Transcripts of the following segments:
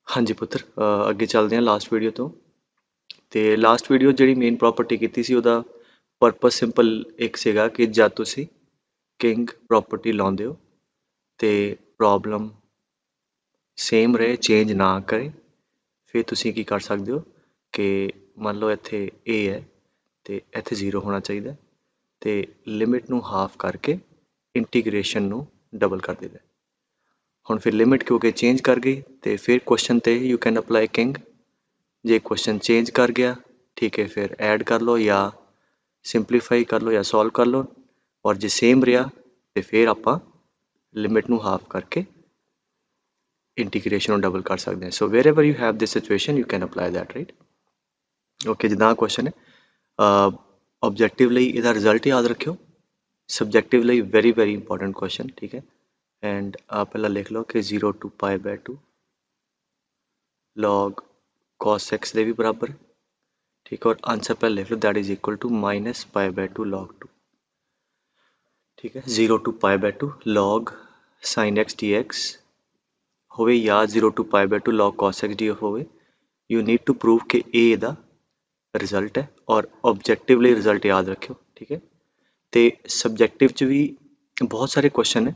हाँ जी पुੱਤਰ ਅੱਗੇ ਚੱਲਦੇ ਹਾਂ ਲਾਸਟ ਵੀਡੀਓ ਤੋਂ। ਤੇ ਲਾਸਟ ਵੀਡੀਓ ਜਿਹੜੀ ਮੇਨ ਪ੍ਰੋਪਰਟੀ ਕੀਤੀ ਸੀ ਉਹਦਾ ਪਰਪਸ ਸਿੰਪਲ ਇੱਕ ਸੀਗਾ ਕਿ ਜਦ ਤੁਸੀਂ ਕਿੰਗ ਪ੍ਰੋਪਰਟੀ ਲਾਉਂਦੇ ਹੋ ਤੇ ਪ੍ਰੋਬਲਮ ਸੇਮ ਰਹੇ, ਚੇਂਜ ਨਾ ਕਰੇ, ਫਿਰ ਤੁਸੀਂ ਕੀ ਕਰ ਸਕਦੇ ਹੋ ਕਿ ਮੰਨ ਲਓ ਇੱਥੇ a ਹੈ ਤੇ ਇੱਥੇ 0 ਹੋਣਾ ਚਾਹੀਦਾ ਤੇ ਲਿਮਿਟ ਨੂੰ ਹਾਫ ਕਰਕੇ ਇੰਟੀਗ੍ਰੇਸ਼ਨ ਨੂੰ ਡਬਲ ਕਰ ਦੇਈਦਾ। ਹੁਣ ਫਿਰ ਲਿਮਿਟ ਕਿਉਂਕਿ ਚੇਂਜ ਕਰ ਗਈ ਤੇ ਫਿਰ ਕੁਐਸਚਨ ਤੇ ਯੂ ਕੈਨ ਅਪਲਾਈ ਕਿੰਗ। ਜੇ ਕੁਐਸਚਨ ਚੇਂਜ ਕਰ ਗਿਆ ठीक है फिर ऐड कर लो या ਸਿੰਪਲੀਫਾਈ ਕਰ ਲਓ ਜਾਂ ਸੋਲਵ ਕਰ ਲਓ ਔਰ ਜੇ ਸੇਮ ਰਿਹਾ ਤੇ ਫਿਰ ਆਪਾਂ ਲਿਮਿਟ ਨੂੰ ਹਾਫ ਕਰਕੇ ਇੰਟੀਗ੍ਰੇਸ਼ਨ ਨੂੰ ਡਬਲ ਕਰ ਸਕਦੇ ਹਾਂ। So wherever you have this situation you can apply that, right. Okay, ਜਿੱਦਾਂ ਕੁਐਸਚਨ ਹੈ ਆਬਜੈਕਟਿਵ ਲਈ ਇਹਦਾ ਰਿਜ਼ਲਟ ਯਾਦ ਰੱਖਿਓ, ਸਬਜੈਕਟਿਵ ਲਈ ਵੈਰੀ ਵੈਰੀ ਇੰਪੋਰਟੈਂਟ ਕੁਐਸਚਨ, ਠੀਕ ਹੈ। ਐਂਡ ਆਪ ਪਹਿਲਾਂ ਲਿਖ ਲਓ ਕਿ 0 to π/2 log cos x ਦੇ ਵੀ ਬਰਾਬਰ, ठीक है। और आंसर पर लिख लो that is equal to -π/2 log 2, ठीक है। 0 to π/2 log sin x dx होवे या 0 to π/2 log cos x dx होवे। यू नीड टू प्रूव कि ए दा रिजल्ट है और ऑब्जेक्टिवली रिजल्ट याद रखियो, ठीक है। तो सबजैक्टिव च भी बहुत सारे क्वेश्चन है,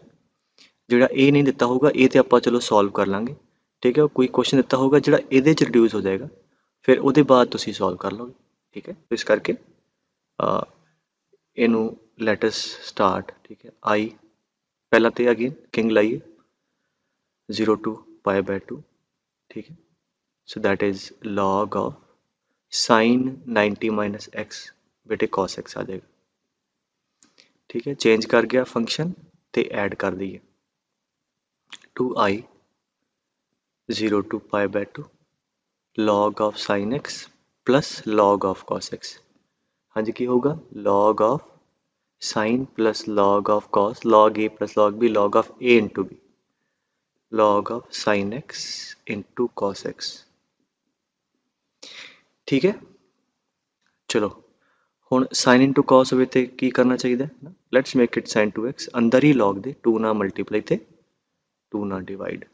जोड़ा ए नहीं दिता होगा ये तो आप चलो सॉल्व कर लाँगे, ठीक है। कोई क्वेश्चन दिता होगा जोड़ा ये रिड्यूस हो जाएगा, फिर वो बाद तुसी सॉल्व कर लोगे, ठीक है। तो इस करके इनू लेट अस स्टार्ट, ठीक है। आई पहला तो अगेन किंग लाइए 0 to π/2, ठीक है। So that is log of sin 90 - x बेटे cos x आ जाएगा, ठीक है। चेंज कर गया फंक्शन तो ऐड कर दिए 2i 0 to π/2 log of sin x plus log of cos x। हाँ जी, की होगा log of sin plus log of cos, log a plus log b, log of a into b, log of sin x into cos x, ठीक है। चलो ਹੁਣ sin into cos ਹੋਵੇ ਤੇ ਕੀ ਕਰਨਾ ਚਾਹੀਦਾ ਹੈ। Let's make it sin 2x, ਅੰਦਰ ਹੀ log ਦੇ 2 ਨਾਲ ਮਲਟੀਪਲਾਈ ਤੇ 2 ਨਾਲ divide.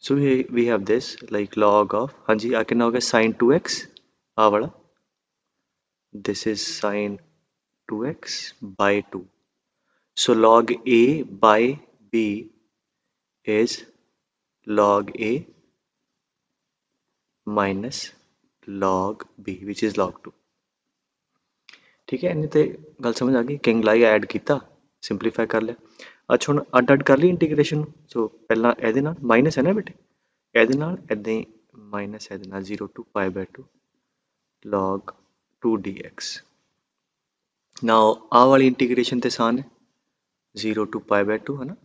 So we have this like log of, हाँ जी आ कितना हो गया sin 2x आ वाला, this is sin 2x by 2। so log a by b is log a minus log b which is log 2, ठीक है। इन्हें तो गल समझ आ गई, किंग लाई ऐड किया, सिंपलीफाई कर लिया। अच्छा हम अड अड कर ली इंटीग्रेशन। सो पहला ये माइनस है ना बेटे, ये इदा ही माइनस ये 0 to π/2 log 2 dx। नाउ आ वाली इंटीग्रेशन तो आसान है, 0 to π/2 है ना,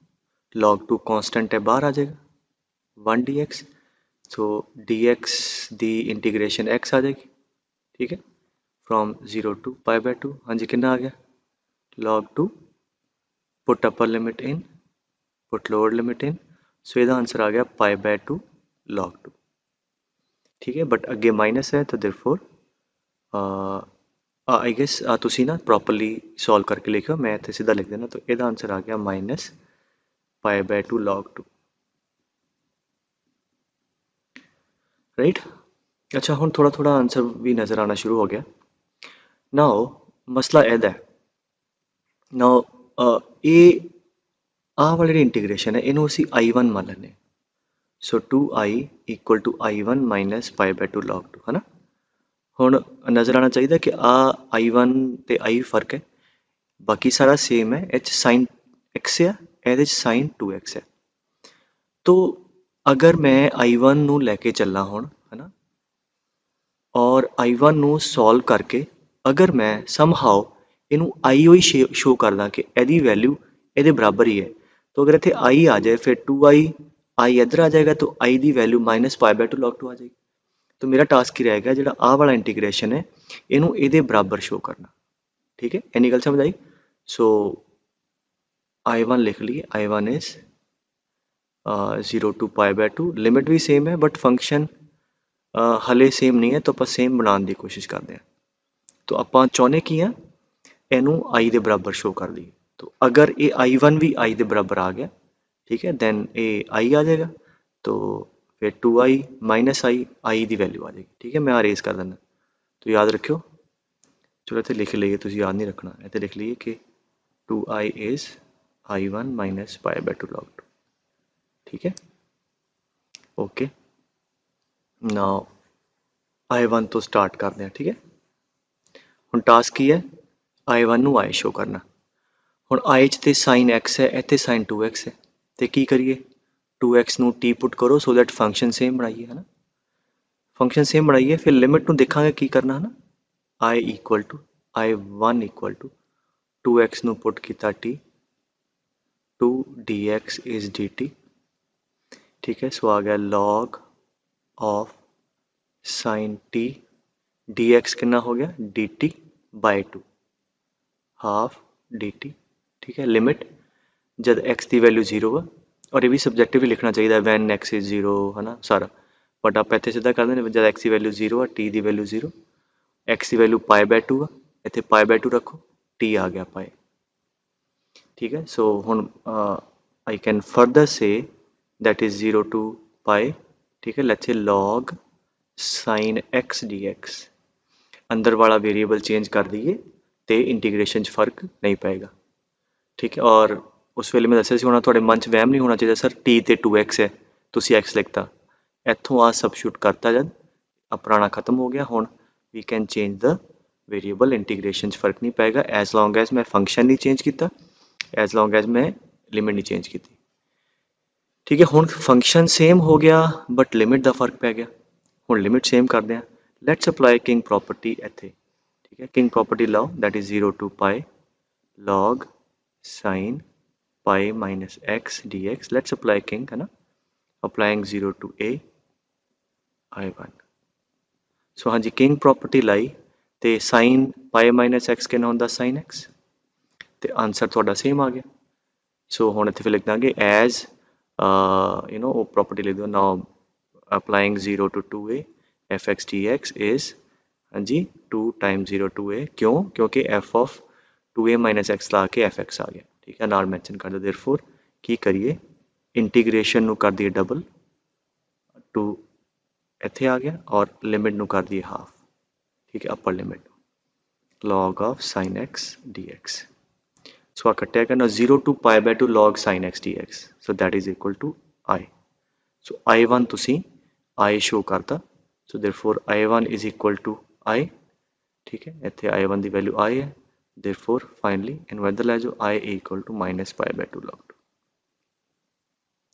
log 2 कॉन्स्टेंट है बाहर आ जाएगा 1 dx। सो dx दी इंटीग्रेशन x आ जाएगी, ठीक है, फ्रॉम 0 to π/2। हाँ जी कितना आ गया log 2 put upper limit in put lower limit in, so इसका आंसर आ गया π/2 log 2, ठीक है। बट अगे माइनस है तो देयरफॉर आई गेस तुसी ना प्रॉपरली सॉल्व करके लिखो, मैं इतने सीधा लिख देना। तो इसका आंसर आ गया -π/2 log 2, राइट। अच्छा हम थोड़ा थोड़ा आंसर भी नज़र आना शुरू हो गया। नाउ मसला ऐदा है, नाउ ये आ वाली इंटीग्रेशन है इनू असी i1 मान लें। So 2i equal to i1 minus π/2 log 2 है ना। हुण नज़र आना चाहिए कि आ i1 ते i फर्क है, बाकी सारा सेम है। एच साइन x है, ये साइन 2x है। तो अगर मैं i1 नू लैके चलना हुण है ना, और i1 नू सॉल्व करके अगर मैं समहाउ इनू आई ही शो कर दा कि यदी वैल्यू ये बराबर ही है, तो अगर इतने आई आ जाए फिर 2i आई इधर आ जाएगा तो आई की वैल्यू -π/2 log 2 आ जाएगी। तो मेरा टास्क ही रहेगा जो आ वाला इंटीग्रेशन है इनू ये बराबर शो करना, ठीक है। इन्नी गल समझ आई। सो i1 लिख लिए, i1 इज 0 to π/2, लिमिट भी सेम है बट फंक्शन हले सेम नहीं है, तो आप सेम बनाने की कोशिश करते हैं। तो आप चाहते की हाँ इनू आई के बराबर शो कर दी। तो अगर ये i1 भी आई के बराबर आ गया, ठीक है, दैन ये आई आ जाएगा। तो फिर 2i माइनस आई ਦੀ वैल्यू आ जाएगी। ठीक है, मैं अरेज कर देना। तो याद रखियो, चलो इतने लिख लीए, तुम याद नहीं रखना, इतने लिख लीए कि 2i is i1 minus pi by 2 log 2। ठीक है, ओके। नाउ i1 तो स्टार्ट करते हैं। ठीक है, ਹੁਣ टास्क की है i1 ਨੂੰ i शो करना। ਹੁਣ i 'ਚ ਤੇ sin x है, ਇੱਥੇ sin 2x है, ਤੇ ਕੀ ਕਰੀਏ 2x ਨੂੰ t पुट करो सो दैट फंक्शन सेम बनाइए, है ना। फंक्शन सेम बनाइए, फिर लिमिट ਨੂੰ ਦੇਖਾਂਗੇ ਕੀ ਕਰਨਾ, है ना। i equal to i1 equal to 2x ਨੂੰ पुट ਕੀਤਾ t 2 dx is dt। ठीक है, सो आ गया log of sin t dx कितना हो गया dt बाय 2 हाफ dt। ठीक है, लिमिट जब x की वैल्यू 0 है, और ये भी सब्जेक्टिव ही लिखना चाहिए वैन x इज 0, है ना सारा, बट आप इतने सीधा कर दें जब x की वैल्यू 0 है, t की वैल्यू 0, x की वैल्यू पाई बाय 2 है, इतने पाई बाय 2 रखो, t आ गया पाई। ठीक है, सो हुन I can further say that is 0 to pi. ठीक है, let's say log sin x dx, अंदर वाला वेरिएबल चेंज कर दिए तो इंटीग्रेशन फर्क नहीं पेगा। ठीक है, और उस वेले मैं दसिया होना थोड़े मन च वहम नहीं होना चाहिए सर t ते 2x है तुसी x लिखता, इत्थों आ सबस्टिट्यूट करता जब अब पुराना खत्म हो गया, हुण we can change the variable, integration फर्क नहीं पेगा एज लॉन्ग एज मैं फंक्शन नहीं चेंज किया, एज लॉन्ग एज मैं लिमिट नहीं चेंज की। ठीक है, हुण फंक्शन सेम हो गया बट लिमिट का फर्क पै गया। हुण लिमिट सेम करते हैं, लैट्स अप्लाई किंग प्रॉपर्टी इत्थे। ठीक है, किंग प्रॉपर्टी लाओ that is 0 to pi log sin pi minus x dx। Let's apply King, है ना, अप्लाइंग 0 टू a i1। सो हाँ जी, किंग प्रॉपर्टी लाई तो sin पाई माइनस x कितना होंदा sin x, तो आंसर थोड़ा सेम आ गया। सो हुण इत्थे फिर लिख देंगे एज यू नो प्रॉपर्टी लिख दो now applying 0 to 2a f x d x is, हाँ जी 2 टाइम 0 टू a, क्यों, क्योंकि f of 2a minus x ला के एफ एक्स आ गया। ठीक है, नाल मैंशन कर दो, देयरफॉर की करिए इंटीग्रेशन नू कर दिए डबल, टू इत्थे आ गया और लिमिट नू कर दिए हाफ। ठीक है, upper limit log of sin x dx। So आ कट्टिया करना 0 to pi by 2 log sin x dx, so that is equal to i। So i1 तुसी i शो करता, so therefore i1 is equal to i। ठीक है, इत्थे i1 की value i है, देयरफॉर फाइनली इनू इधर लै जाओ i equal to minus pi by 2 log 2।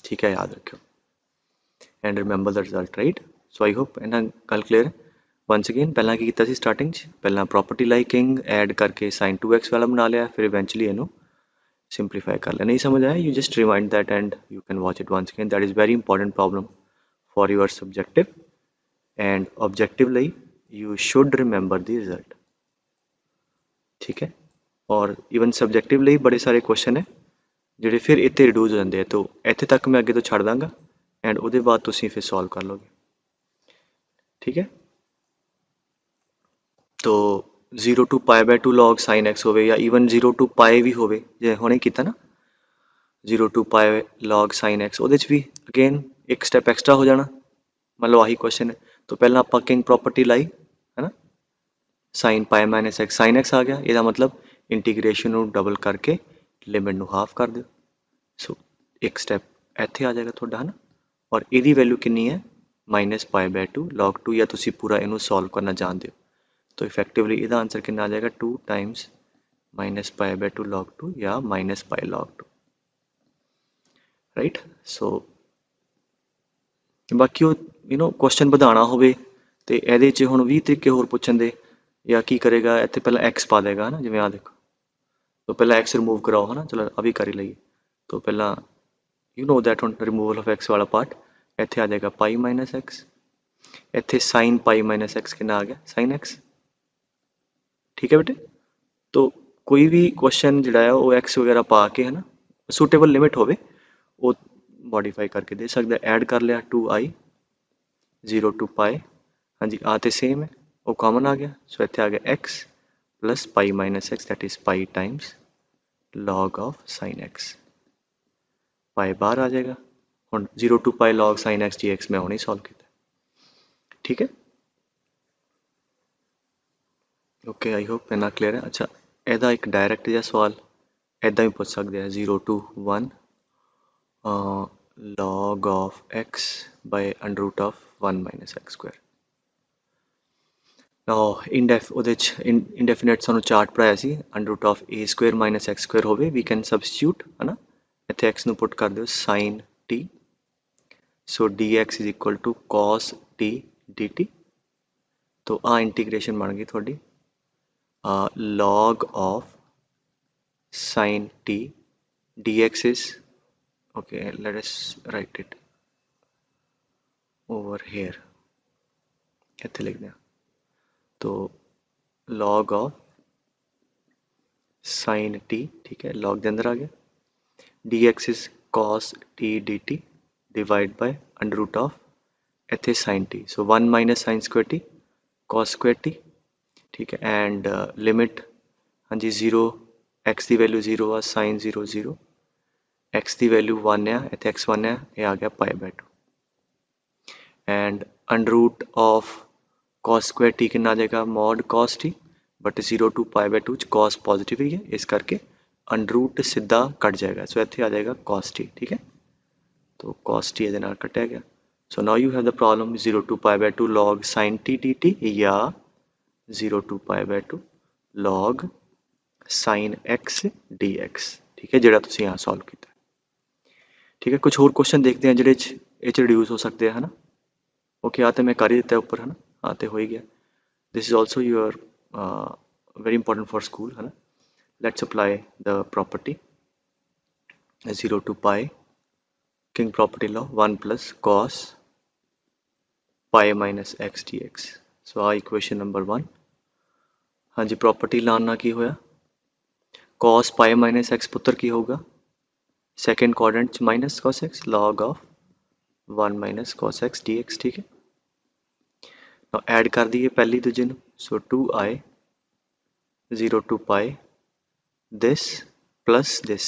ठीक है, याद रखियो and remember the result, right. So I hope इन्ना गल क्लीयर है। वंस अगेन पहला की कीता सी स्टार्टिंग पहला प्रॉपर्टी लाई किंग ऐड करके sin 2x वाला बना लिया, फिर इवेंचुअली इनू सिंपलीफाई कर लिया। नहीं समझ आया, you just remind that and you can watch it once again, that is very important problem for your subjective and objective लई you should remember the result. ठीक है, और ईवन सब्जेक्टिव लई बड़े सारे क्वेश्चन है ਜਿਹੜੇ फिर इतने रिड्यूस हो जाते हैं, तो इत्थे तक मैं अगे तो छड़ दांगा एंड उसके बाद तुसीं फिर सॉल्व कर लोगे। ठीक है, तो 0 to pi by 2 log sin x होवे या ईवन 0 टू पाई भी होवे, जे हुणे कीता ना 0 to pi log sin x, ਉਹਦੇ 'ਚ भी अगेन एक स्टैप एक्स्ट्रा हो जाना, मतलब आही क्वेश्चन है। तो पहला आप किंग प्रॉपर्टी लाई, है ना, sin pi minus x sin x आ गया, ਇਹਦਾ मतलब इंटीग्रेशन ਨੂੰ डबल करके लिमिट ਨੂੰ हाफ कर दो। सो एक स्टैप ਇੱਥੇ आ जाएगा ਤੁਹਾਡਾ, है ना, और ਇਹਦੀ वैल्यू कितनी है माइनस पाई बाय 2 log 2, या तुसी पूरा इनू सॉल्व करना जानते हो, तो इफेक्टिवली ਇਹਦਾ आंसर कितना आ जाएगा 2 times minus pi by 2 log 2 या माइनस पाई log 2, राइट। सो बाकी यू नो क्वेश्चन ਵਧਾਣਾ ਹੋਵੇ ਤੇ ਇਹਦੇ 'ਚ ਹੁਣ 20 ਤਰੀਕੇ ਹੋਰ ਪੁੱਛਣ ਦੇ, ਜਾਂ ਕੀ ਕਰੇਗਾ ਇੱਥੇ ਪਹਿਲਾਂ x ਪਾ ਦੇਗਾ, है ना, ਜਿਵੇਂ ਆ ਦੇਖੋ, तो पहला x रिमूव कराओ, है ना, चलो अभी कर ही लीए। तो पहला यू नो दैट हुण रिमूवल ऑफ x वाला पार्ट इत्थे आ जाएगा पाई माइनस एक्स, इत्थे साइन पाई माइनस एक्स कितना आ गया साइन एक्स। ठीक है बेटे, तो कोई भी क्वेश्चन जिहड़ा है वो एक्स वगैरह पा के, है ना, सूटेबल लिमिट होवे वो मॉडिफाई करके दे सकदा। ऐड कर लिया 2i 0 टू पाई, हाँ जी आ तो सेम है, वो कॉमन आ गया, सो इत्थे आ गया x plus pi minus x that is pi times log of sine x, pi बाहर आ जाएगा। ਹੁਣ 0 to pi log sin x dx मैं ਹੁਣੇ सॉल्व किया ठीक है ओके आई होप इन्ना क्लियर है अच्छा ਇਹਦਾ ਇੱਕ ਡਾਇਰੈਕਟ ਜਿਹਾ ਸਵਾਲ ਇੱਦਾਂ ਵੀ ਪੁੱਛ ਸਕਦੇ ਆ 0 to 1 log of x by under root of 1 minus x square ਉਹਦੇ 'ਚ indefinite ਸਾਨੂੰ ਚਾਰਟ ਪੜਾਇਆ ਸੀ under root of a square minus x square ਹੋਵੇ we can substitute ਹੈ ਨਾ ਇੱਥੇ x ਨੂੰ ਪੁੱਟ ਕਰ ਦਿਓ sin t so dx is equal to cos t dt तो आ इंटीग्रेशन बन गई थोड़ी log of sin t dx is okay let us write it over here ਇੱਥੇ ਲਿਖਦੇ ਹਾਂ तो log of sin t ठीक है log के अंदर आ गया dx is cos t dt divide by under root of ਇੱਥੇ sin t so 1 minus sin square t cos square t ठीक है एंड लिमिट हाँ जी 0 x की वैल्यू 0 आ sin 0 0 x की वैल्यू 1 है इतने x1 है ये आ गया pi by 2 and under root of cos square t कितना आ जाएगा mod cos t but 0 to pi by 2 cos positive ही है इस करके अंडर रूट सीधा कट जाएगा सो इतने आ जाएगा cos t ठीक है तो cos t ये कटिया गया so now you have the problem 0 to pi by 2 log sin t dt या 0 to pi by 2 log sin x dx ठीक है ਜਿਹੜਾ ਤੁਸੀਂ यहाँ सॉल्व किया ठीक है कुछ और क्वेश्चन देखते हैं ਜਿਹੜੇ ਇਹ रिड्यूस हो सकते हैं है ना ओके आते मैं कर ही देता है ऊपर है ना आते हो ही गया this is also your very important for school है ना let's apply the property 0 to pi King property log 1 plus cos pi minus x dx so आ इक्वेशन नंबर 1 हाँ जी प्रॉपर्टी लाना की होया cos pi minus x पुत्र की होगा second quadrant minus cos x log of 1 minus cos x dx ठीक है now ऐड कर दिए पहली दूजे सो 2i 0 to pi this plus this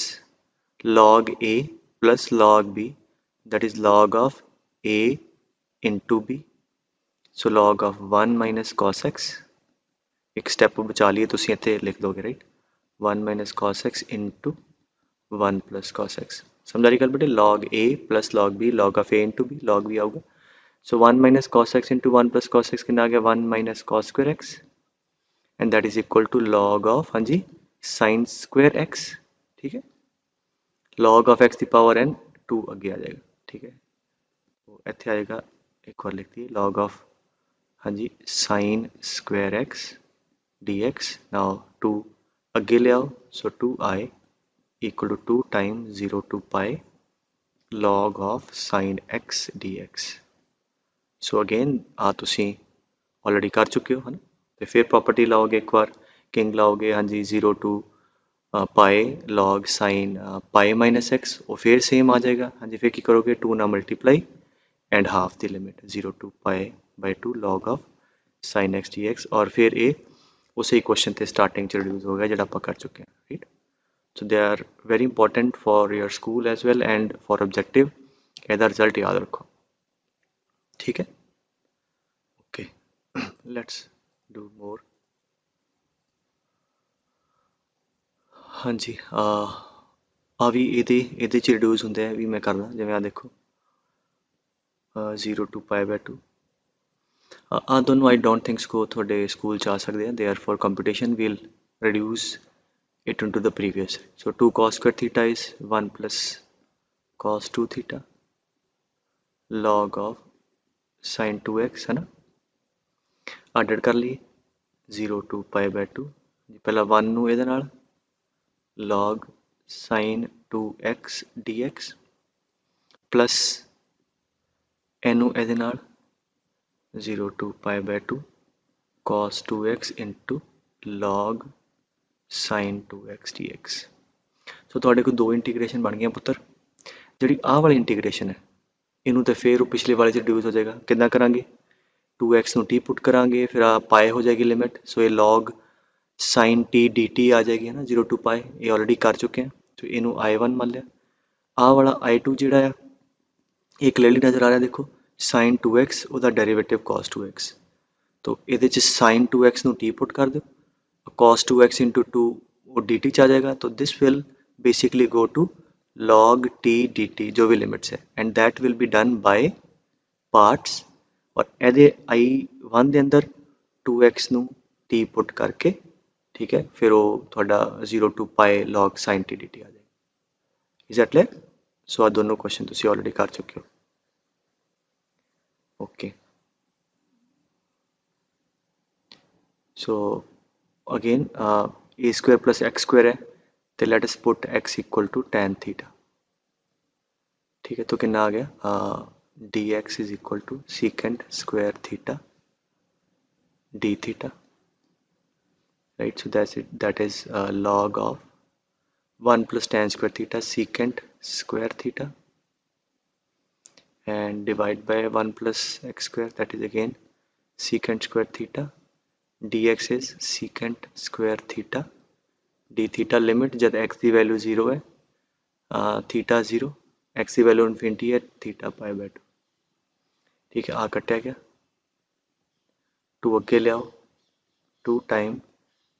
log a plus log b that is log of a into b so log of 1 minus cos x एक step बचा लिए तुसी इत्थे लिख दोगे right 1 minus cos x into 1 plus cos x समझ आ रही गल बेटे log a plus log b log of a into b log b आऊगा so 1 minus cos x into 1 plus cos x कितना आ गया 1 minus cos square x and that is equal to log of हाँ जी sin square x ठीक है log of x की power n 2 आगे आ जाएगा ठीक है तो इत्थे आएगा एक और लिख दिए log of हाँ जी sin square x dx now 2 अगे ले आओ so 2i equal to 2 times 0 to pi log of sin x dx so again आ तुसी ऑलरेडी कर चुके हो है ना तो फिर प्रॉपर्टी लाओगे एक बार किंग लाओगे हाँ जी 0 to pi log sin pi minus x और फिर सेम आ जाएगा हाँ जी फिर की करोगे 2 ना multiply and half the limit 0 to pi by 2 log of sin x dx और फिर ये उसे क्वेश्चन थे स्टार्टिंग च रिड्यूस हो गया जो आप कर चुके हैं right so they are very important for your school as well and for objective ਇਹਦਾ रिजल्ट याद रखो ठीक है ओके लेट्स डू मोर हाँ जी आ भी ਇਹਦੇ ਚ ਰਿਡਿਊਸ ਹੁੰਦੇ ਆ ਵੀ ਮੈਂ ਕਰਦਾ ਜਿਵੇਂ ਆ ਦੇਖੋ 0 to pi by 2 ਆ ਦੋਨੋਂ आई डोंट थिंक सो ਤੁਹਾਡੇ ਸਕੂਲ ਚ ਆ ਸਕਦੇ ਆ therefore competition will reduce it into the previous so 2 cos square theta is 1 plus cos 2 theta log of sin 2x है ना ਐਡਡ ਕਰ ਲਈ 0 to pi by 2 ਪਹਿਲਾਂ 1 ਨੂੰ ਇਹਦੇ ਨਾਲ log sin 2x dx plus ਇਹਨੂੰ ਇਹਦੇ ਨਾਲ 0 to pi by 2 cos 2x into log sin 2x dx ਸੋ ਤੁਹਾਡੇ ਕੋਲ ਦੋ ਇੰਟੀਗ੍ਰੇਸ਼ਨ ਬਣ ਗਈਆਂ ਪੁੱਤਰ ਜਿਹੜੀ ਆਹ ਵਾਲੀ ਇੰਟੀਗ੍ਰੇਸ਼ਨ ਹੈ ਇਹਨੂੰ ਤੇ ਫਿਰ ਉਹ ਪਿਛਲੇ ਵਾਲੇ ਚ ਰਿਡਿਊਸ ਹੋ ਜਾਏਗਾ ਕਿੱਦਾਂ ਕਰਾਂਗੇ 2x ਨੂੰ t ਪੁੱਟ ਕਰਾਂਗੇ ਫਿਰ ਆ ਪਾਈ ਹੋ ਜਾਏਗੀ ਲਿਮਿਟ ਸੋ ਇਹ log sin t dt ਆ ਜਾਏਗੀ ਹੈ ਨਾ 0 to pi ਇਹ ਆਲਰੇਡੀ ਕਰ ਚੁੱਕੇ ਹਾਂ ਸੋ ਇਹਨੂੰ i1 ਮੰਨ ਲਿਆ ਆਹ ਵਾਲਾ i2 ਜਿਹੜਾ ਆ ये क्लियरली नज़र आ रहा है, देखो sin 2x ਉਹਦਾ ਡੈਰੀਵੇਟਿਵ cos 2x, तो ਇਹਦੇ ਚ sin 2x ਨੂੰ t ਪੁੱਟ ਕਰ ਦਿਓ, cos 2x into 2 वो dt ਚ ਆ ਜਾਏਗਾ, तो this will basically go to log t dt जो भी लिमिट्स है, and that will be done by parts, और ਇਹਦੇ i1 ਦੇ ਅੰਦਰ 2x ਨੂੰ t ਪੁੱਟ ਕਰਕੇ, ठीक है, फिर वो थोड़ा 0 to pi log sin t dt आ जाएगा। Is that clear? सो आ दोनों क्वेश्चन तुसी ऑलरेडी कर चुके हो। Okay, so again a square plus x square है, तो let us put x equal to tan theta, ठीक है, तो कितना आ गया, d x is equal to secant square theta d theta, right, so that is log of 1 plus tan square theta secant square theta and divide by 1 plus x square, that is again secant square theta, dx is secant square theta d theta, limit जब x की value 0 है, theta 0, x की value infinity है, theta pi by 2, ठीक है, आ कटिया गया, 2 अगे ले आओ, 2 time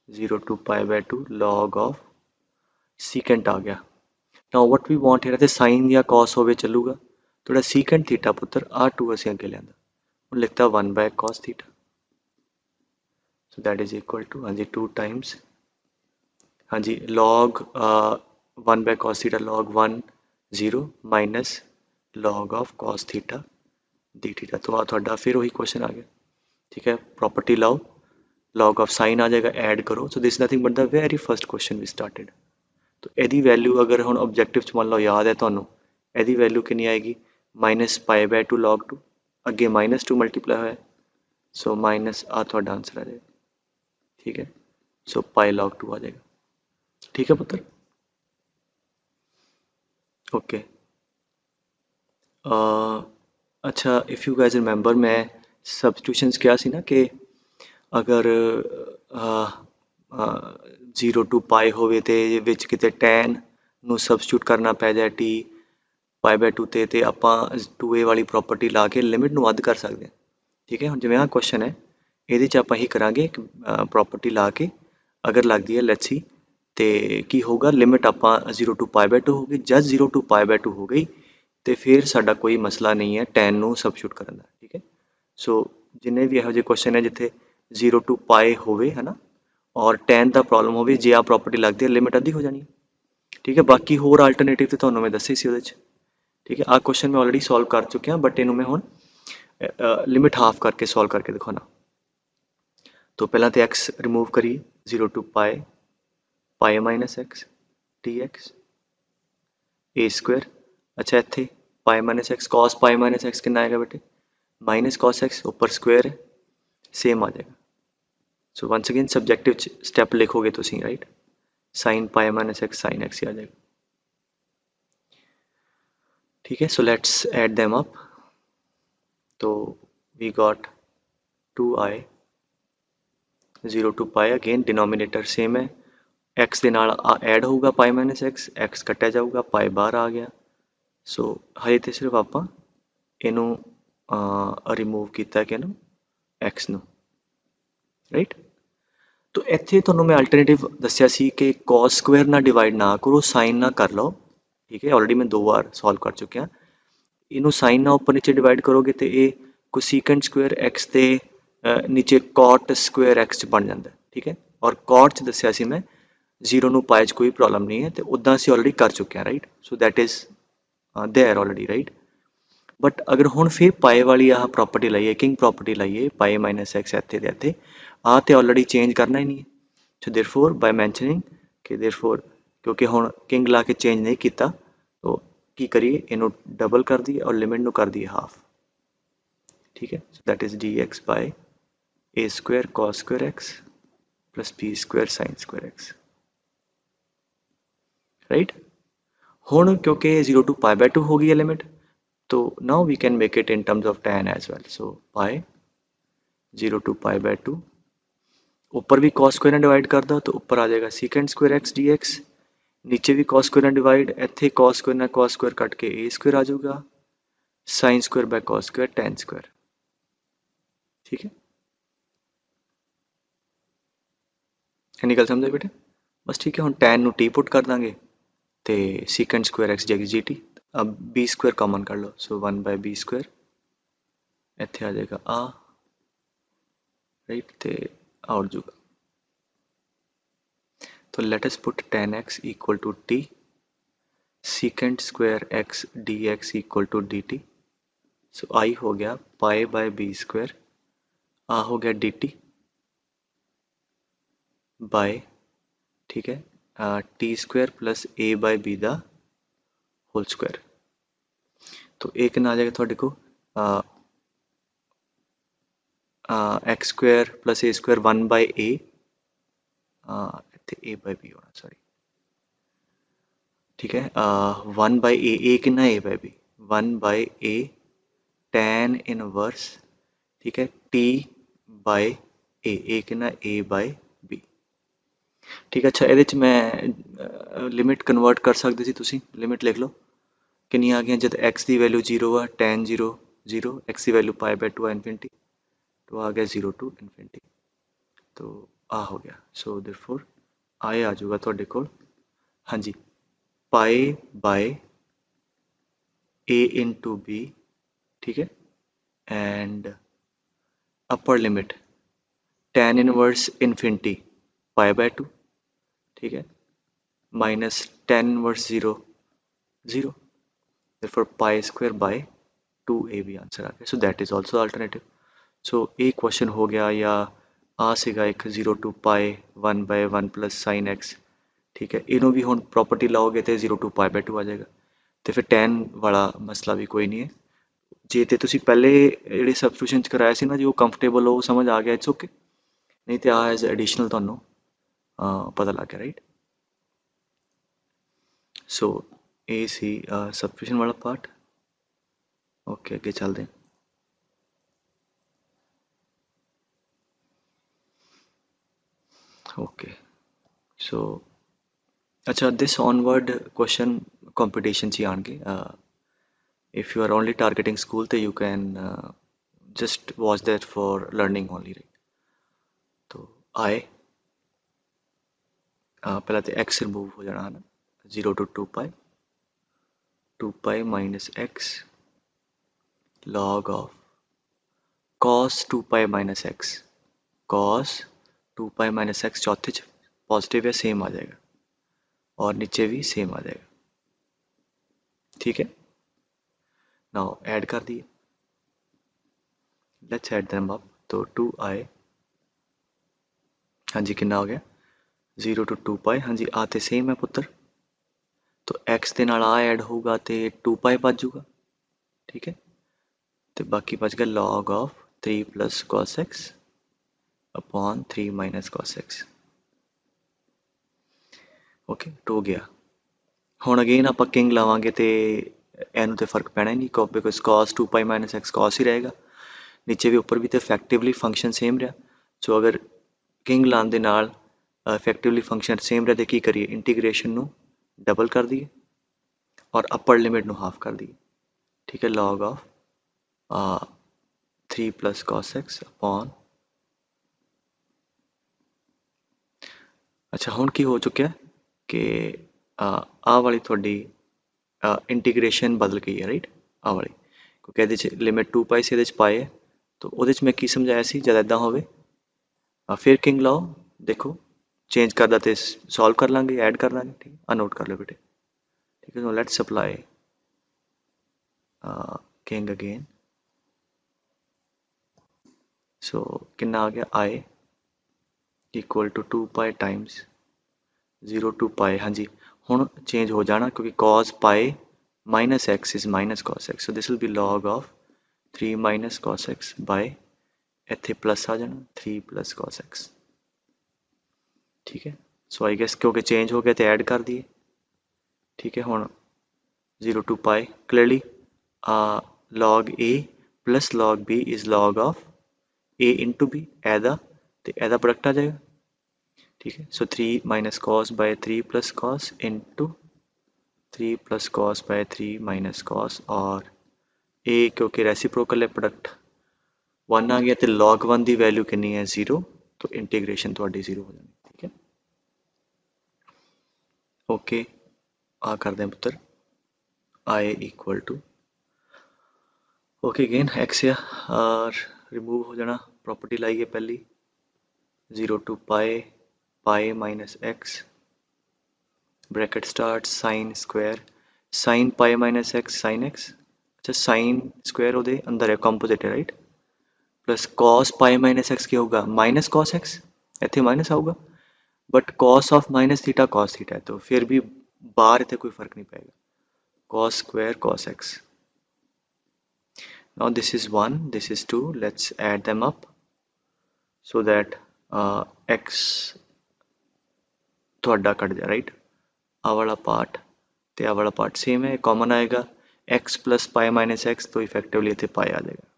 0 to pi by 2 log of secant आ गया। नाउ व्हाट वी वांट है, साइन या कॉस होवे चलूगा, थोड़ा secant थीटा पुत्र आ 2 असी अगे लिया, हूँ लिखता 1 by cos theta, so that is equal to, हाँ जी, 2 टाइम्स, हाँ जी, log 1 by cos theta log 1 0 minus log of cos theta d theta, तो आ थोड़ा फिर वही क्वेश्चन आ गया, ठीक है, प्रॉपर्टी लाओ, log of sin आ जाएगा, ऐड करो, so this nothing but the very first question we started. तो यदी वैल्यू अगर हम ऑब्जेक्टिव च मान लो याद है ਤੁਹਾਨੂੰ, यदी वैल्यू कितनी आएगी, माइनस पाई बाय 2 log 2, अगे माइनस 2 मल्टीप्लाई होया, सो माइनस आ थोड़ा आंसर आ जाएगा, ठीक है, सो पाई log 2 आ जाएगा, ठीक है पुत्र। ओके, अच्छा, इफ़ यू गाइज रिमेंबर मैं सब्सटीट्यूशंस किया सी ना कि अगर 0 to पाई होवे ते विच किते tan ਨੂੰ ਸਬਸਟੀਟਿਊਟ ਕਰਨਾ ਪੈ ਜਾਏ t पाई बाय 2 ਤੇ ਆਪਾਂ 2a ਵਾਲੀ ਪ੍ਰੋਪਰਟੀ ਲਾ ਕੇ ਲਿਮਿਟ ਨੂੰ ਅੱਧ ਕਰ ਸਕਦੇ ਹਾਂ, ਠੀਕ ਹੈ। ਹੁਣ ਜਿਵੇਂ ਆਹ ਕੁਐਸਚਨ ਹੈ, ਇਹਦੇ 'ਚ ਆਪਾਂ ਇਹੀ ਕਰਾਂਗੇ, ਇੱਕ ਪ੍ਰੋਪਰਟੀ ਲਾ ਕੇ ਅਗਰ ਲੱਗਦੀ ਹੈ ਲੈਟਸ ਸੀ, ਤੇ ਕੀ ਹੋਊਗਾ, ਲਿਮਿਟ ਆਪਾਂ 0 to ਪਾਈ ਬਾय 2 ਹੋਊਗੀ, ਜਦ 0 to ਪਾਈ ਬਾय 2 ਹੋ ਗਈ ਤੇ ਫਿਰ ਸਾਡਾ ਕੋਈ ਮਸਲਾ ਨਹੀਂ ਹੈ tan ਨੂੰ ਸਬਸਟੀਟਿਊਟ ਕਰਨ ਦਾ, ਠੀਕ ਹੈ। ਸੋ ਜਿੰਨੇ ਵੀ ਇਹੋ ਜਿਹੇ ਕੁਐਸਚਨ ਹੈ ਜਿੱਥੇ 0 to ਪਾਈ ਹੋਵੇ, ਹੈ ਨਾ, और tan ਦਾ प्रॉब्लम होवे, जे आ प्रॉपर्टी लगती है लिमिट अद्धी हो जानी है, ठीक है। बाकी होर अल्टरनेटिव तो तुहानूं मैं दस्से सी उहदे च, ठीक है। आ क्वेश्चन मैं ऑलरेडी सॉल्व कर चुकिया, बट इनू मैं हुण लिमिट हाफ करके सॉल्व करके दिखाना। तो पहला तो एक्स रिमूव करिए, 0 to पाई, pi minus x d x a square, अच्छा इत्थे pi minus x, cos pi minus x कितना आएगा बेटे, माइनस कॉस एक्स, ऊपर स्क्वायर है, सेम आ जाएगा। So once again subjective step लिखोगे तुसी, right, sine pi minus x sine x ही आ जाएगा, ठीक है। So let's add them up, तो we got 2i 0 to pi, again denominator same है, एक्स के नाल ऐड होगा पाई माइनस एक्स, एक्स कट्टिया जाऊगा, पाई बाहर आ गया, सो हजे तो सिर्फ आप इनू रिमूव किया कि एक्स नू, राइट। तो इत्थे तुहानूं मैं अल्टरनेटिव दस्सिया सी कि कॉस स्क्वायर ना डिवाइड ना करो, साइन ना कर लो, ठीक है, ऑलरेडी मैं 2 बार सॉल्व कर चुकिया। इनू साइन ना उपर नीचे डिवाइड करोगे तो ये कोसीकेंट स्क्वायर एक्स के नीचे कॉट स्क्वायर एक्स बन जाता है, ठीक है। और कॉट च दस्सिया सी मैं 0 नू पाई च कोई प्रॉब्लम नहीं है, तो उदा असीं ऑलरेडी कर चुके हैं, right, so that is there already, right. But अगर हुण फिर पाई वाली आह प्रॉपर्टी लाइए, किंग प्रॉपर्टी लाइए, पाई माइनस एक्स इत्थे ते इत्थे, आ तो ऑलरेडी चेंज करना ही नहीं है, सो देयरफॉर बाय मैंशनिंग कि देयरफॉर, क्योंकि हुण किंग ला के चेंज नहीं किया, तो की करिए, इनू डबल कर दिए और लिमिट नू कर दिए हाफ, ठीक है। So that is d x by a square cos square x plus b square sine square x, right. हुण क्योंकि 0 to पाई बाय 2 हो गई है लिमिट, तो now we can make it in terms of tan as well, so pi 0 to pi by 2, ऊपर भी cos square divide कर दो तो ऊपर आ जाएगा secant square x d x, नीचे भी कॉस स्क्वायर डिवाइड, इत्थे कॉस स्क्वायर कट के ए स्क्वायर आ जाऊगा, sine square by cos square tan square. ठीक है, इन्नी गल समझे बेटे? बस ठीक है, हम टैन नू टी पुट कर देंगे तो सीकेंड स्क्वायर एक्स जाएगी जी टी। अब बी स्क्वायर कॉमन कर लो, so one by b square इत्थे आ जाएगा आ, राइट, तो आ उड़ जूगा। तो let us put tan x equal to t secant square x d x equal to d t. So I हो गया पाई बाय बी स्क्वायर, आ हो गया डी टी बाय, ठीक है, t square plus a by b the whole square. तो एक ना आ जाएगा थोड़े को x square plus a square one by a, इत्थे ए बाय बी होना, सॉरी, ठीक है, वन बाय ए कितना a by b, one by a tan inverse, ठीक है, टी बाय ए कितना ए बाय बी। ठीक है, अच्छा ਇਹਦੇ ਚ ਮੈਂ ਲਿਮਿਟ ਕਨਵਰਟ ਕਰ ਸਕਦੇ ਸੀ, ਤੁਸੀਂ ਲਿਮਿਟ ਲਿਖ ਲਓ ਕਿੰਨੀਆਂ ਆ ਗਈਆਂ ਜਦ x ਦੀ ਵੈਲਿਊ 0 ਆ tan 0 0, x ਦੀ ਵੈਲਿਊ ਪਾਈ ਬਾय 2 ਇਨਫਿਨਿਟੀ, तो आ गया 0 टू इनफिनिटी, तो आ हो गया। सो देयरफॉर आए आ जाऊगा ਤੁਹਾਡੇ ਕੋਲ, हाँ जी, pi by a into b, ठीक है, and upper limit tan inverse infinity pi by 2, ठीक है, minus tan inverse 0 0, therefore pi square by 2a भी आंसर आ गया। So that is also alternative. So एक क्वेश्चन हो गया, या आ सीगा एक 0 to pi 1 by 1 plus sine x, ठीक है, इनू भी हम प्रॉपर्टी लाओगे तो 0 टू पाई बाय 2 आ जाएगा, तो फिर टैन वाला मसला भी कोई नहीं है। जे तो तुसी पहले ਜਿਹੜੇ ਸਬਸਟੀਟਿਊਸ਼ਨ ਚ ਕਰਾਇਆ ਸੀ ਨਾ ਜੀ, ਉਹ ਕੰਫਰਟੇਬਲ ਹੋ, ਸਮਝ ਆ ਗਿਆ, ਇਟਸ ਓਕੇ, ਨਹੀਂ ਤੇ ਆ ਐਜ਼ ਐਡੀਸ਼ਨਲ ਤੁਹਾਨੂੰ ਪਤਾ ਲੱਗ ਗਿਆ, ਰਾਈਟ। ਸੋ ਇਹ ਸੀ ਸਬਸਟੀਟਿਊਸ਼ਨ ਵਾਲਾ ਪਾर्ट। ओके ਅੱਗੇ ਚੱਲਦੇ ਹਾਂ। ओके सो अच्छा, दिस ऑनवर्ड क्वेश्चन कंपटीशन च ही आएंगे। if you are only targeting school तो you can just watch that for learning only, right? तो आए पहला तो x रिमूव हो जाना है ना, 0 to 2 pi minus x log of cos 2 pi minus x, cos 2 pi minus x चौथे च पॉजिटिव है, सेम आ जाएगा, और नीचे भी सेम आ जाएगा, ठीक है। नाउ ऐड कर दिए, लेट्स ऐड देम अप, तो 2i, हाँ जी, कितना हो गया 0 टू 2 पाई, हाँ जी, आते सेम है पुत्र, तो x ਦੇ ਨਾਲ ਆ ਐਡ ਹੋਊਗਾ ਤੇ 2 ਪਾਈ ਬਚ ਜਾਊਗਾ, ਠੀਕ ਹੈ, ਤੇ ਬਾਕੀ ਬਚ ਗਿਆ log of 3 plus cos x upon 3 minus cos x। Okay, to ਗਿਆ। ਹੁਣ ਅਗੇਨ ਆਪਾਂ ਕਿੰਗ ਲਾਵਾਂਗੇ ਤੇ ਇਹਨੂੰ ਤੇ ਫਰਕ ਪੈਣਾ ਹੀ ਨਹੀਂ, because cos 2 pi minus x cos ਹੀ ਰਹੇਗਾ, ਨੀਚੇ ਵੀ ਉੱਪਰ ਵੀ ਤੇ ਇਫੈਕਟਿਵਲੀ ਫੰਕਸ਼ਨ ਸੇਮ ਰਿਹਾ। ਸੋ ਅਗਰ ਕਿੰਗ ਲਾਉਣ ਦੇ ਨਾਲ ਇਫੈਕਟਿਵਲੀ ਫੰਕਸ਼ਨ ਸੇਮ ਰਿਹਾ ਤੇ ਕੀ ਕਰੀਏ, ਇੰਟੀਗ੍ਰੇਸ਼ਨ ਨੂੰ डबल कर दिए और अपर लिमिट ਨੂੰ हाफ कर दिए, ठीक है, log of 3 plus cos x upon, अच्छा ਹੁਣ ਕੀ ਹੋ ਚੁੱਕਿਆ ਕਿ ਆ ਵਾਲੀ ਤੁਹਾਡੀ ਇੰਟੀਗ੍ਰੇਸ਼ਨ ਬਦਲ ਗਈ ਹੈ, ਰਾਈਟ, ਆ ਵਾਲੀ, ਕਿਉਂਕਿ ਇਹਦੇ ਚ ਲਿਮਿਟ 2 ਪਾਈ ਸੀ, ਇਹਦੇ ਚ ਪਾਏ ਹੈ, तो ਉਹਦੇ ਚ ਮੈਂ ਕੀ ਸਮਝਾਇਆ ਸੀ, ਜਦ ਇਦਾਂ ਹੋਵੇ ਫਿਰ ਕਿੰਗ ਲਾਓ, ਦੇਖੋ ਚੇਂਜ ਕਰਦਾ ਤੇ ਸੋਲਵ ਕਰ ਲਾਂਗੇ, ਐਡ ਕਰ ਲਾਂਗੇ, ਠੀਕ ਹੈ, ਆ ਨੋਟ ਕਰ ਲਓ ਬੇਟੇ, ठीक है। so let's apply king again, so कितना आ गया i equal to 2 pi times 0 to pi, हाँ जी, हुण चेंज हो जाना क्योंकि cos pi minus x is minus cos x, so this will be log of 3 minus cos x by इत्थे प्लस आ जाना 3 plus cos x, ठीक है। सो आई गेस क्योंकि चेंज हो गया तो ऐड कर दिए, ठीक है। हुण 0 to pi clearly log a plus log b is log of a into b, एदा तो एदा प्रोडक्ट आ जाएगा, ठीक है। सो 3 minus cos by 3 plus cos into 3 plus cos by 3 minus cos, और ए क्योंकि रेसिप्रोकल है प्रोडक्ट 1 आ गया तो log 1 की वैल्यू कितनी है 0 तो इंटीग्रेशन थोड़ी 0 हो जानी ठीक है ओके आ कर दें पुत्र I equal to okay again x या और रिमूव हो जाना प्रॉपर्टी लाइए पहली 0 to pi pi minus x bracket start sine square sine pi minus x sine x अच्छा साइन स्क्वायर ਉਹਦੇ ਅੰਦਰ ਹੈ ਕੰਪੋਜ਼ਿਟ ਹੈ right plus cos pi minus x क्या होगा माइनस कॉस एक्स इतने माइनस आऊगा but cos of minus theta cos theta है तो फिर भी बाहर इतने कोई फर्क नहीं पड़ेगा cos square cos x now this is 1 this is 2 let's add them up so that x थोड़ा कट जाए राइट आ वाला पार्ट तो आ वाला पार्ट सेम है कॉमन आएगा x plus pi minus x तो इफेक्टिवली इतने पाई आ जाएगा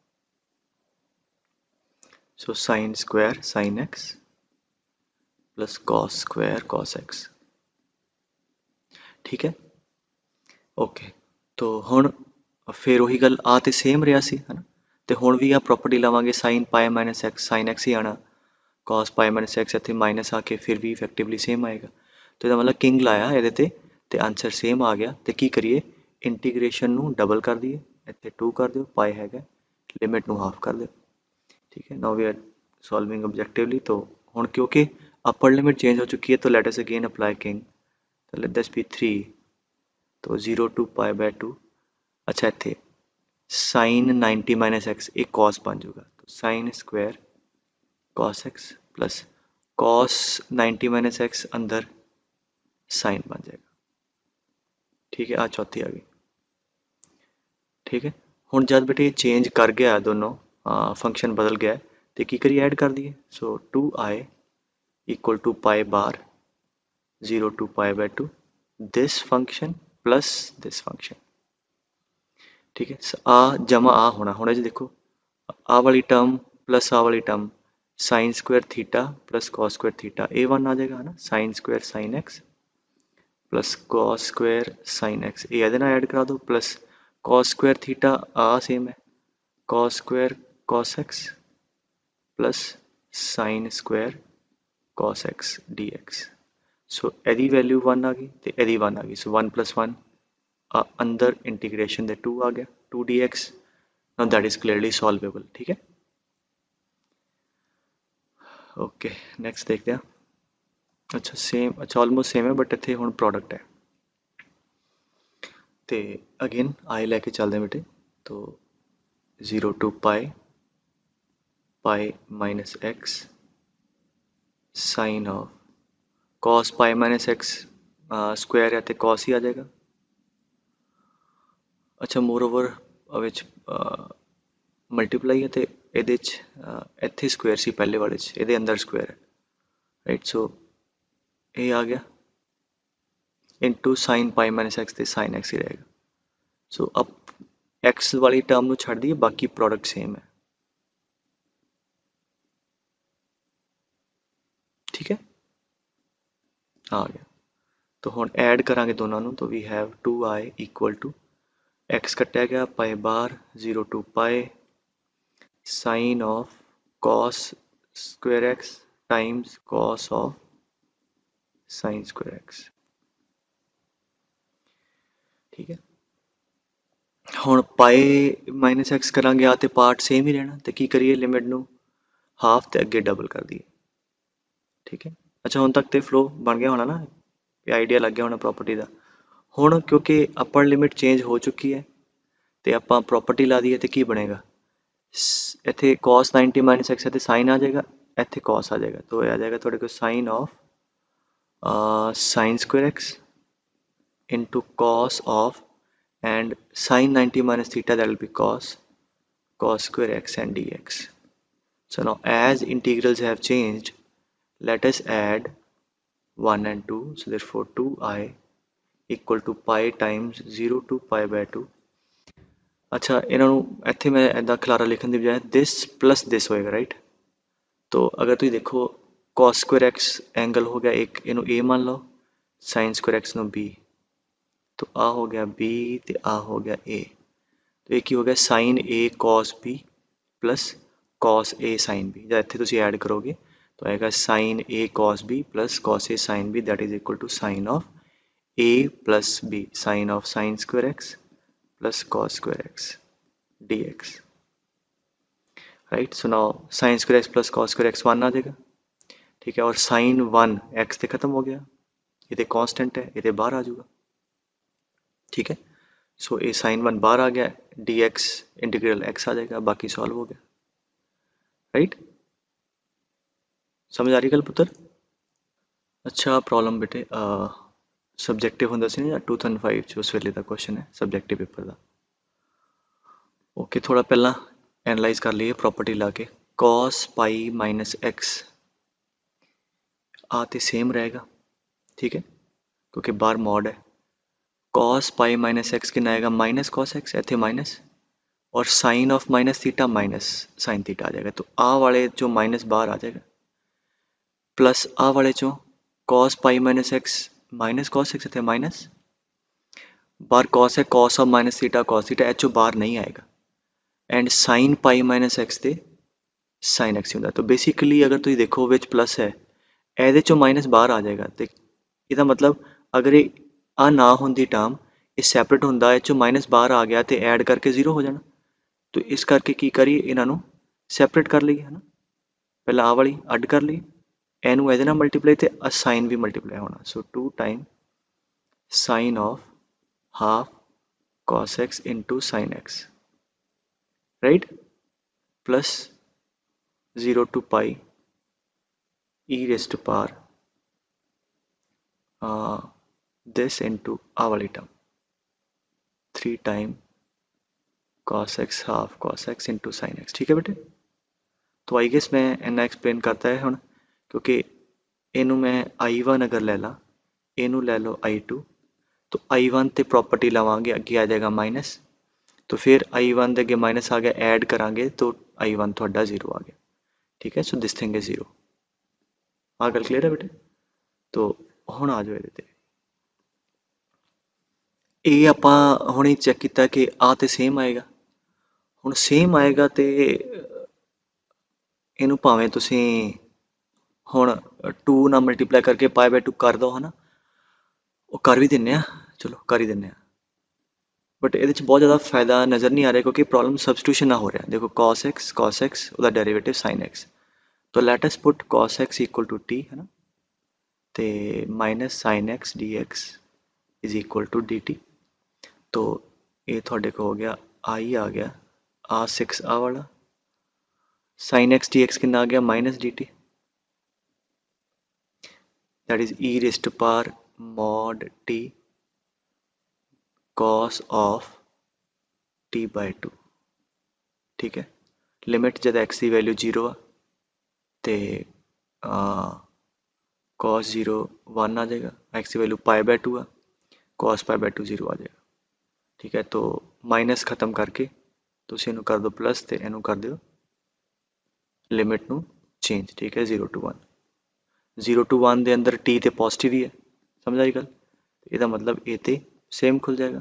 so sine square sine x plus cos square cos x ठीक है ओके तो हुण फिर वही गल आ तो सेम रहा सी है ना तो हुण भी आ प्रॉपर्टी लवांगे sine pi minus x sine x ही आना कॉस पाई माइनस एक्स इतने माइनस आके फिर भी इफेक्टिवली सेम आएगा तो यदा मतलब किंग लाया ये तो आंसर सेम आ गया तो की करिए इंटीग्रेशन नू डबल कर दिए इतने 2 कर दो पाई है लिमिट नू हाफ कर दो ठीक है now we are solving objectively तो हुण क्योंकि अपर लिमिट चेंज हो चुकी है तो let us again apply king तो लेट दिस बी 3 तो 0 टू पाई बाय 2 अच्छा इतने साइन 90 माइनस एक्स एक कॉस बन जाऊगा तो sign square cos x plus cos 90 minus x अंदर साइन बन जाएगा ठीक है आ चौथी आ गई ठीक है हुण जब बेटे ये चेंज कर गया दोनों फंक्शन बदल गया तो की करिए ऐड कर दिए so 2i equal to pi bar 0 to pi by 2 this function plus this function ठीक है आ जमा आ होना होना जी देखो आ वाली टर्म प्लस आ वाली term sine square theta plus cos square theta a1 आ जाएगा है ना sine square sine x plus cos square sine x ये ऐड करा दो प्लस कॉस स्क्वायर थीटा आ सेम है cos square cos x plus sine square cos x d x so यदी वैल्यू 1 आ गई तो यदी 1 आ गई सो 1 प्लस 1 अंदर इंटीग्रेशन दे 2 आ गया 2 d x now that is clearly solvable ठीक है ओके नेक्स्ट देखते हैं अच्छा सेम अच्छा ऑलमोस्ट सेम है बट इतने हुण प्रोडक्ट है तो अगेन आई लैके चलते बेटे तो 0 to pi pi minus x sine of cos pi minus x square है तो कॉस ही आ जाएगा अच्छा मोर ओवर मल्टीप्लाई है तो ये इतने स्क्वायर सी पहले वाले ये अंदर स्क्वायर है राइट सो ये आ गया into sine pi minus x तो साइन एक्स ही रहेगा सो अब एक्स वाली टर्म को छड़ दिए बाकी प्रोडक्ट सेम है ठीक है आ गया तो हुण ऐड करांगे दोनों तो we have 2i equal to x कट्टिया गया pi bar 0 to pi sine of cos square x times cos of sine square x ठीक है हुण पाई माइनस एक्स करांगे आ ते पार्ट सेम ही रहना तो की करिए लिमिट नू हाफ ते अगे डबल कर दिए ठीक है अच्छा हुण तक तो फ्लो बन गया होना ना आइडिया लग गया होना प्रॉपर्टी का हुण क्योंकि अपर लिमिट चेंज हो चुकी है तो आपां प्रॉपर्टी ला दीए तो की बनेगा इत्थे cos 90 माइनस एक्स है साइन आ जाएगा इत्थे cos आ जाएगा तो आ जाएगा थोड़े को sine of sine square x into cos of and sin 90 minus theta that will be cos square x and dx. So now as integrals have changed, let us add 1 and 2. So therefore 2i equal to pi times 0 to pi by 2. अच्छा इन्हों इत्थे मैं इदा खलारा लिखने की बजाय this plus this होएगा right तो अगर तुम देखो cos square x एंगल हो गया एक इन्हों a मान लो sin square x no b तो आ हो गया b तो आ हो गया a तो एक ही हो गया sine A cos B plus cos A sine B. जब इतने तुम ऐड करोगे तो आएगा sine A cos B plus cos A sine B that is equal to sine of A plus B sine of sine square x plus cos square x d x. Right, so now sine square x plus cos square x 1 आ जाएगा। ठीक है, और sign 1 x से खत्म हो गया, ये कांस्टेंट है, ये बाहर आ जाऊगा। ठीक है, सो ए साइन 1 बाहर आ गया, डी एक्स इंटीग्रल एक्स आ जाएगा, बाकी सॉल्व हो गया। राइट, समझ आ रही गल पुत्र? अच्छा प्रॉब्लम बेटे सब्जेक्टिव होंदा सी ना 2005 च उस वेले दा क्वेश्चन है सब्जेक्टिव पेपर दा। ओके, थोड़ा पहला एनालाइज कर लिए प्रॉपर्टी ला के। कॉस पाई माइनस एक्स आ ते सेम रहेगा, ठीक है, क्योंकि बार मॉड है। कॉस पाई माइनस एक्स कितना आएगा, माइनस कॉस एक्स, इतने माइनस, और sine of minus theta minus sine theta आ जाएगा। तो आ वाले जो माइनस बाहर आ जाएगा, प्लस आ वाले चो cos pi minus cos x इतने माइनस, बार कॉस है, cos of minus theta cos theta, H बाहर नहीं आएगा, and sign pi minus x ते साइन एक्स ਹੁੰਦਾ। तो बेसिकली अगर तुम देखो विच प्लस है, ਇਹਦੇ ਚੋਂ माइनस बाहर आ जाएगा। तो ਇਹਦਾ मतलब अगर ये आ ना होंदी टर्म, ये सैपरेट ਹੁੰਦਾ, ਇਹ ਚੋਂ माइनस बाहर आ गया तो ऐड करके 0 हो जाना। तो इस करके की करिए, इन्हों सैपरेट कर लीए, है ना, पहले आ वाली अड कर ली, एनू ਇਹਦੇ ਨਾਲ मल्टीप्लाई तो आ साइन भी मल्टीप्लाई होना। So 2 time sine of half cos x into sine x, right, plus 0 to pi e raised to power this into आ वाली term 3 time cos x half cos x into sine x. ठीक है बेटे, तो I guess मैं इन्ना explain करता है हुण, क्योंकि इनू मैं i1 अगर ले ला, इनू ले लो i2, तो i1 ते प्रॉपर्टी लवांगे, अगे आ जाएगा माइनस, तो फिर i1 दे अगे माइनस आ गया, ऐड करांगे तो i1 थोड़ा 0 आ गया। ठीक है, सो दिस थिंग इज 0। आ गल क्लियर है बेटे? तो हुण आ जाओ ਇਹਦੇ ਤੇ। ਇਹ ਆਪਾਂ ਹੁਣੇ ਚੈੱਕ ਕੀਤਾ ਕਿ ਆ ਤੇ ਸੇਮ ਆਏਗਾ। ਹੁਣ ਸੇਮ ਆਏਗਾ ਤੇ ਇਹਨੂੰ ਭਾਵੇਂ ਤੁਸੀਂ ਹੁਣ 2 ਨਾਲ ਮਲਟੀਪलाई ਕਰਕੇ ਪਾਈ ਬਾਈ 2 ਕਰ ਦੋ, ਹਨਾ, ਉਹ ਕਰ ਵੀ ਦਿੰਨੇ ਆ, ਚਲੋ ਕਰ ਹੀ ਦਿੰਨੇ ਆ, बट ये बहुत ज़्यादा फायदा नज़र नहीं आ रहा क्योंकि प्रॉब्लम सब्सटीट्यूशन ना हो रहा है। देखो cos x ਉਹਦਾ डेरिवेटिव sin x, तो let us put cos x equal to t, है ना, तो minus sin x dx is equal to dt। तो ये थोड़े को हो गया आई आ गया r6 आ वाला, sin x dx कितना आ गया minus dt, that is e raise to power mod t cos of t by 2। ठीक है, लिमिट जब x की वैल्यू 0 आ तो cos 0 1 आ जाएगा, x की वैल्यू पाई बाय 2 आ, cos पाई बाय 2 0 आ जाएगा। ठीक है, तो माइनस खत्म करके तुम इनू कर दो प्लस, तो इनू कर दो लिमिट नू चेंज। ठीक है, 0 to 1, 0 to 1 के अंदर टी तो पॉजिटिव ही है, समझ आई गल, ਇਹਦਾ मतलब ए तो सेम खुल जाएगा।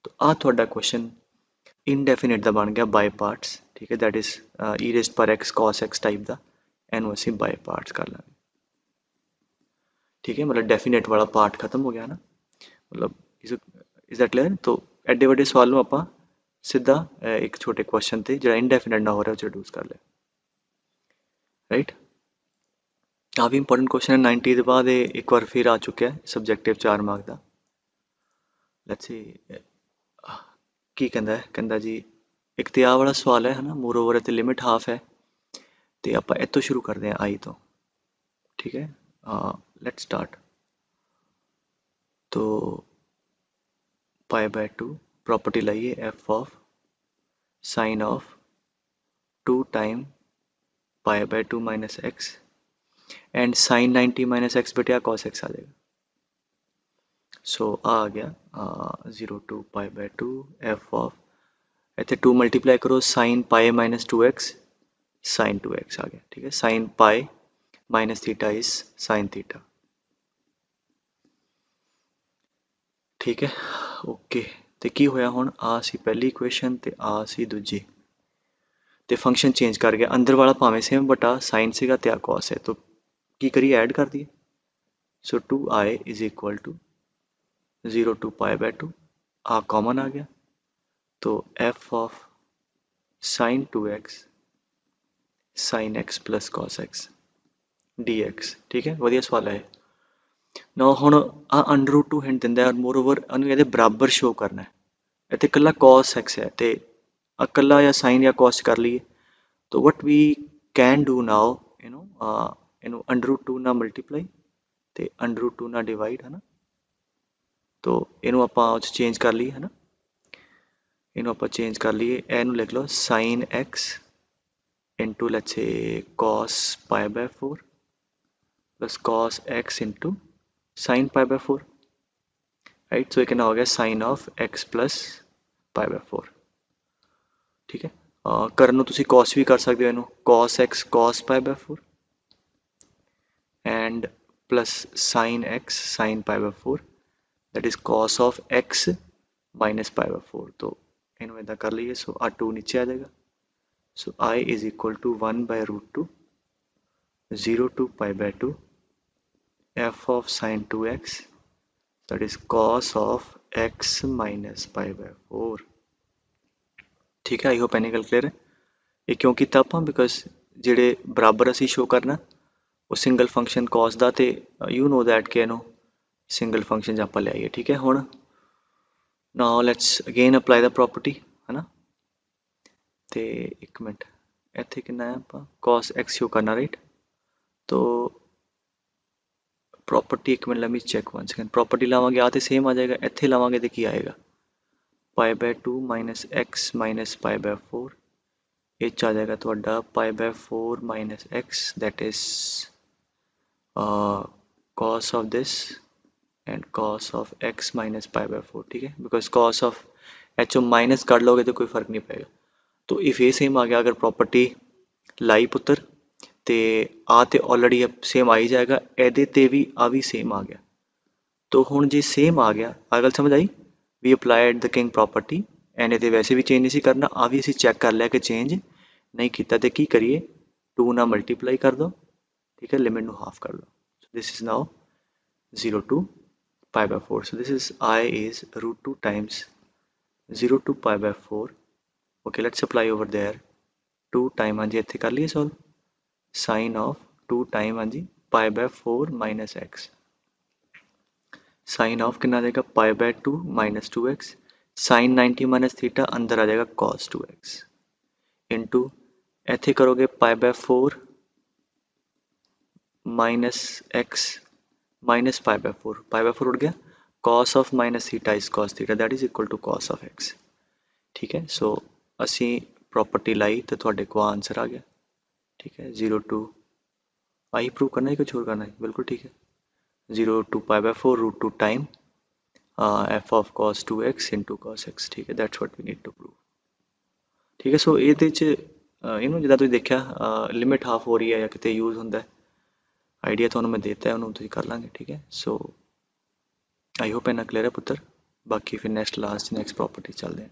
तो आ थोड़ा क्वेश्चन इनडेफिनेट का बन गया बाय पार्ट्स। ठीक है, दैट इज ई रेज़्ड पर एक्स cos x टाइप का, इनू असी बाय पार्ट्स कर लेंगे। ठीक है, मतलब डेफिनेट वाला पार्ट खत्म हो गया ना, मतलब इज दैट क्लियर? तो एडे वड्डे सवाल नू आपां सीधा एक छोटे क्वेश्चन ते जो इनडेफिनेट ना हो रहा उसे रिड्यूस कर ले। राइट, आ भी इंपॉर्टेंट क्वेश्चन है, 90 के बाद एक बार फिर आ चुका है सब्जेक्टिव 4 मार्क का। लेट्स सी की कहंदा है, कहंदा जी एक तो आ वाला सवाल है ना, मोर ओवर है लिमिट हाफ है, तो आप इतों शुरू करते हैं आई तो। ठीक है, लेट्स स्टार्ट। तो पाई बाय 2 प्रॉपर्टी लाइए f of sine of 2 time pi by 2 minus x and sine 90 minus x बेटे कॉस एक्स आ जाएगा। सो आ गया 0 to pi by 2 f of, इतने 2 मल्टीप्लाई करो sine pi minus 2x sine 2x आ गया। ठीक है, sine pi minus theta is sine theta. ठीक है, ओके, ਤੇ ਕੀ ਹੋਇਆ ਹੁਣ ਆ ਸੀ ਪਹਿਲੀ ਇਕੁਏਸ਼ਨ ਤੇ ਆ ਸੀ ਦੂਜੀ ਤੇ ਫੰਕਸ਼ਨ ਚੇਂਜ ਕਰ ਗਿਆ ਅੰਦਰ ਵਾਲਾ ਭਾਵੇਂ ਸੇਮ ਬਟ ਆ ਸਾਈਨ ਸੀਗਾ ਤੇ ਆ cos ਹੈ ਤਾਂ ਕੀ ਕਰੀਏ ਐਡ ਕਰ ਦਈਏ so 2i is equal to 0 to pi by 2 आ कॉमन आ गया तो f of sin 2x sin x plus cos x dx ठीक है वधिया सवाल है ना हुण आ अंडर रूट 2 हिंट दिंदा है मोर ओवर ਇਹਨੂੰ ਇਹਦੇ ਬਰਾਬਰ ਸ਼ੋ ਕਰਨਾ ਹੈ ਇੱਥੇ ਇਕੱਲਾ cos x ਹੈ ਤੇ ਇਕੱਲਾ ਜਾਂ sin ਜਾਂ cos ਕਰ ਲਈਏ तो what we can do now ਇਹਨੂੰ ਅੰਡਰ रूट 2 ਨਾਲ ਮਲਟੀਪਲਾਈ ਤੇ ਅੰਡਰ रूट 2 ਨਾਲ ਡਿਵਾਈਡ ਹੈ ਨਾ तो ਇਹਨੂੰ ਆਪਾਂ ਉਹ 'ਚ ਚੇਂਜ ਕਰ ਲਈਏ ਹੈ ਨਾ ਇਹਨੂੰ ਆਪਾਂ ਚੇਂਜ ਕਰ ਲਈਏ ਇਹਨੂੰ ਲਿਖ ਲਓ sin x into let's say cos pi by 4 plus cos x into sin pi by 4 right so ਇਹ ਕਿੰਨਾ ਹੋ ਗਿਆ sin of x plus pi by 4 ਠੀਕ ਹੈ ਕਰਨ ਨੂੰ ਤੁਸੀਂ cos ਵੀ ਕਰ ਸਕਦੇ ਹੋ ਇਹਨੂੰ cos x cos pi by 4 and plus sin x sin pi by 4 that is cos of x minus pi by 4 तो इन्हों इदा कर लीजिए सो आ 2 नीचे आ जाएगा सो I is equal to 1 by root 2 0 to pi by 2 f of sin 2x that is cos of x minus pi by 4 ठीक है I hope any गल क्लियर है ये क्यों किया आप बिकॉज जेडे बराबर असी शो करना वो सिंगल फंक्शन cos ਦਾ ਤੇ यू नो दैट कि ਇਹਨੂੰ सिंगल फंक्शन आप लियाइए ठीक है हुण now let's again apply the property है ना ते एक मिनट इत्थे कितना है आप cos x शो करना राइट तो प्रॉपर्टी एक minute let me check once again property लावांगे आ ते सेम आ जाएगा इत्थे लावांगे तो की आएगा pi by 2 minus x minus pi by 4 ये आ जाएगा थोड़ा pi by 4 minus x that is cos of this and cos of x minus pi by 4 ठीक है because cos of h minus कर लोगे तो कोई फर्क नहीं पड़ेगा तो इफ ये सेम आ गया अगर प्रॉपर्टी लाई पुत्र ते आ ते ऑलरेडी सेम आ ही जाएगा एदे ते भी आ भी सेम आ गया तो हुण जे सेम आ गया आ गल समझ आई we applied the king property and ये वैसे भी चेंज नहीं सी करना आ भी असी चेक कर लिया कि चेंज नहीं किया तो की करिए 2 ना मल्टीप्लाई कर दो ठीक है लिमिट नू हाफ कर दो this is now 0 to pi by 4 so this is I is root 2 times 0 to pi by 4 okay let's apply over there 2 time हाँ जी इत्थे कर लिए सॉल्व sin of 2 time हाँ जी pi by 4 minus x sin of कितना आ जाएगा pi by 2 minus 2x sin 90 minus theta अंदर आ जाएगा cos 2x into इत्थे करोगे pi by 4 minus x minus pi by 4 उड़ गया cos of minus theta is cos theta that is equal to cos of x ठीक है सो असी property लाई तो थोड़े को आंसर आ गया ठीक है 0 to आई प्रूव करना है कुछ और करना है बिल्कुल ठीक है 0 to pi by 4 root 2 time f of cos 2x into cos x ठीक है that's what we need to prove ठीक है सो ये जिदा तुसीं देखा लिमिट हाफ हो रही है या कितने यूज होंदा है आइडिया तो मैं देता है उन्होंने कर लाँगे ठीक है सो आई होप इन्ना क्लियर है पुत्र बाकी फिर नेक्स्ट लास्ट नेक्स्ट प्रॉपर्टी चलते हैं